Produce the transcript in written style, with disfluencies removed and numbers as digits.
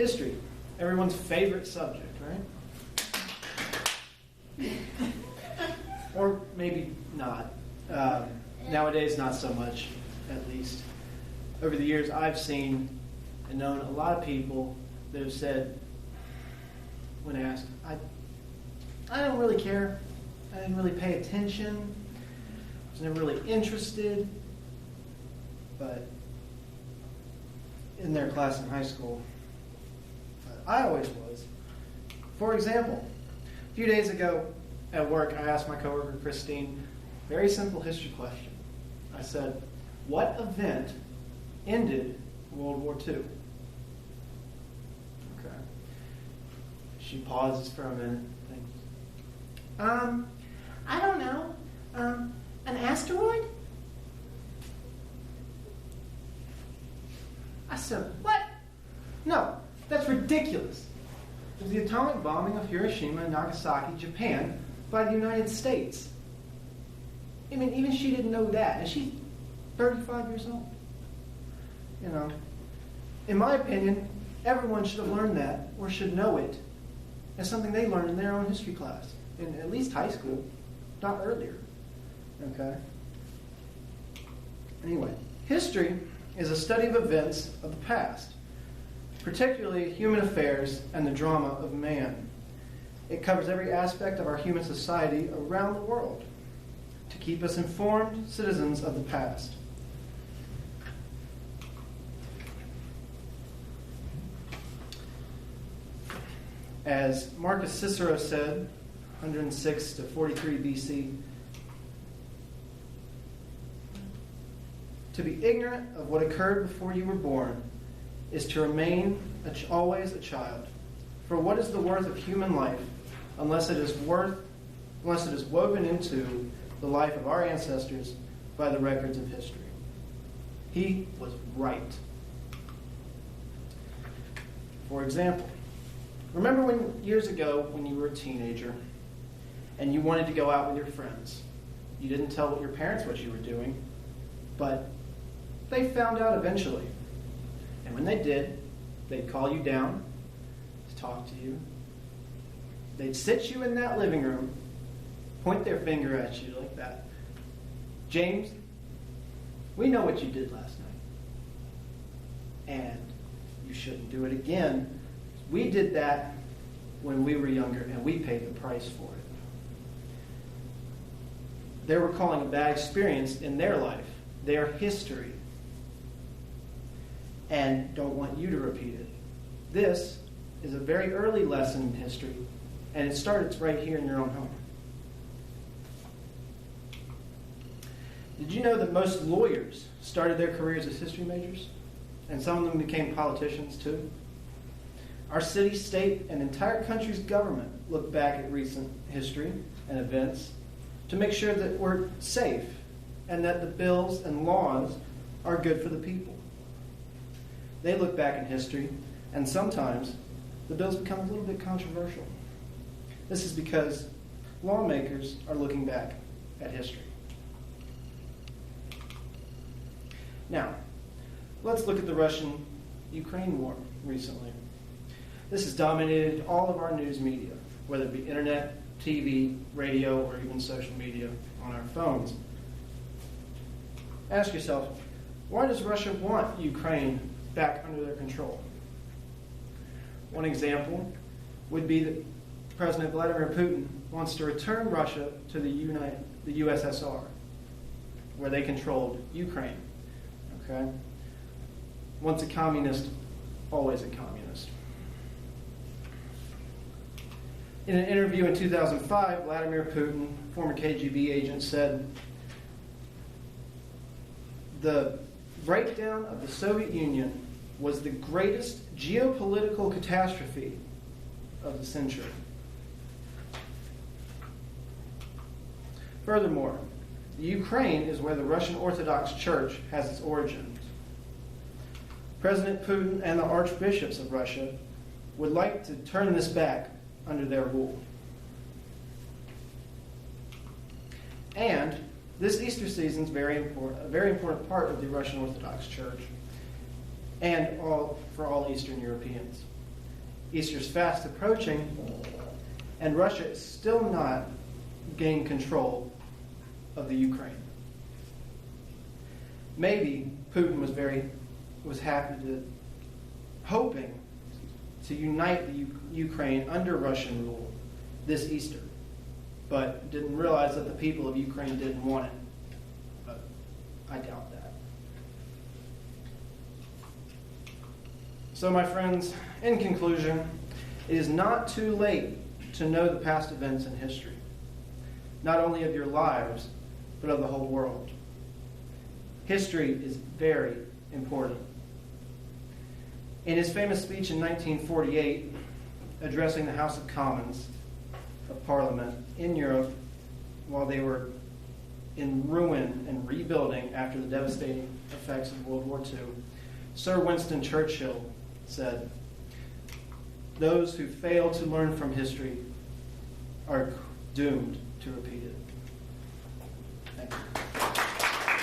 History, everyone's favorite subject, right? Or maybe not. Nowadays, not so much, at least. Over the years, I've seen and known a lot of people that have said, when asked, I don't really care. I didn't really pay attention. I was never really interested. But in their class in high school, I always was. For example, a few days ago at work, I asked my coworker Christine a very simple history question. I said, what event ended World War II? Okay. She pauses for a minute. Thinks, I don't know. An asteroid? I said, what? No, that's ridiculous. It was the atomic bombing of Hiroshima and Nagasaki, Japan, by the United States. I mean, even she didn't know that, and she's 35 years old. You know, in my opinion, everyone should have learned that, or should know it, as something they learned in their own history class, in at least high school, not earlier. Okay? Anyway, history is a study of events of the past, particularly human affairs and the drama of man. It covers every aspect of our human society around the world to keep us informed citizens of the past. As Marcus Cicero said, 106 to 43 BC, to be ignorant of what occurred before you were born is to remain always a child. For what is the worth of human life unless it is woven into the life of our ancestors by the records of history? He was right. For example, remember years ago when you were a teenager and you wanted to go out with your friends. You didn't tell your parents what you were doing, but they found out eventually. And when they did, they'd call you down to talk to you. They'd sit you in that living room, point their finger at you like that. James, we know what you did last night. And you shouldn't do it again. We did that when we were younger, and we paid the price for it. They were calling a bad experience in their life, their history, and don't want you to repeat it. This is a very early lesson in history, and it starts right here in your own home. Did you know that most lawyers started their careers as history majors? And some of them became politicians too? Our city, state, and entire country's government look back at recent history and events to make sure that we're safe and that the bills and laws are good for the people. They look back in history, and sometimes the bills become a little bit controversial. This is because lawmakers are looking back at history. Now, let's look at the Russian-Ukraine war recently. This has dominated all of our news media, whether it be internet, TV, radio, or even social media on our phones. Ask yourself, why does Russia want Ukraine back under their control? One example would be that President Vladimir Putin wants to return Russia to the USSR, where they controlled Ukraine. Okay? Once a communist, always a communist. In an interview in 2005, Vladimir Putin, former KGB agent, said, "The breakdown of the Soviet Union was the greatest geopolitical catastrophe of the century." Furthermore, Ukraine is where the Russian Orthodox Church has its origins. President Putin and the archbishops of Russia would like to turn this back under their rule. And this Easter season is a very important part of the Russian Orthodox Church and for all Eastern Europeans. Easter's fast approaching, and Russia is still not gained control of the Ukraine. Maybe Putin was hoping to unite the Ukraine under Russian rule this Easter, but didn't realize that the people of Ukraine didn't want it. But I doubt that. So, my friends, in conclusion, it is not too late to know the past events in history, not only of your lives, but of the whole world. History is very important. In his famous speech in 1948, addressing the House of Commons of Parliament in Europe while they were in ruin and rebuilding after the devastating effects of World War II, Sir Winston Churchill said, "Those who fail to learn from history are doomed to repeat it." Thank you.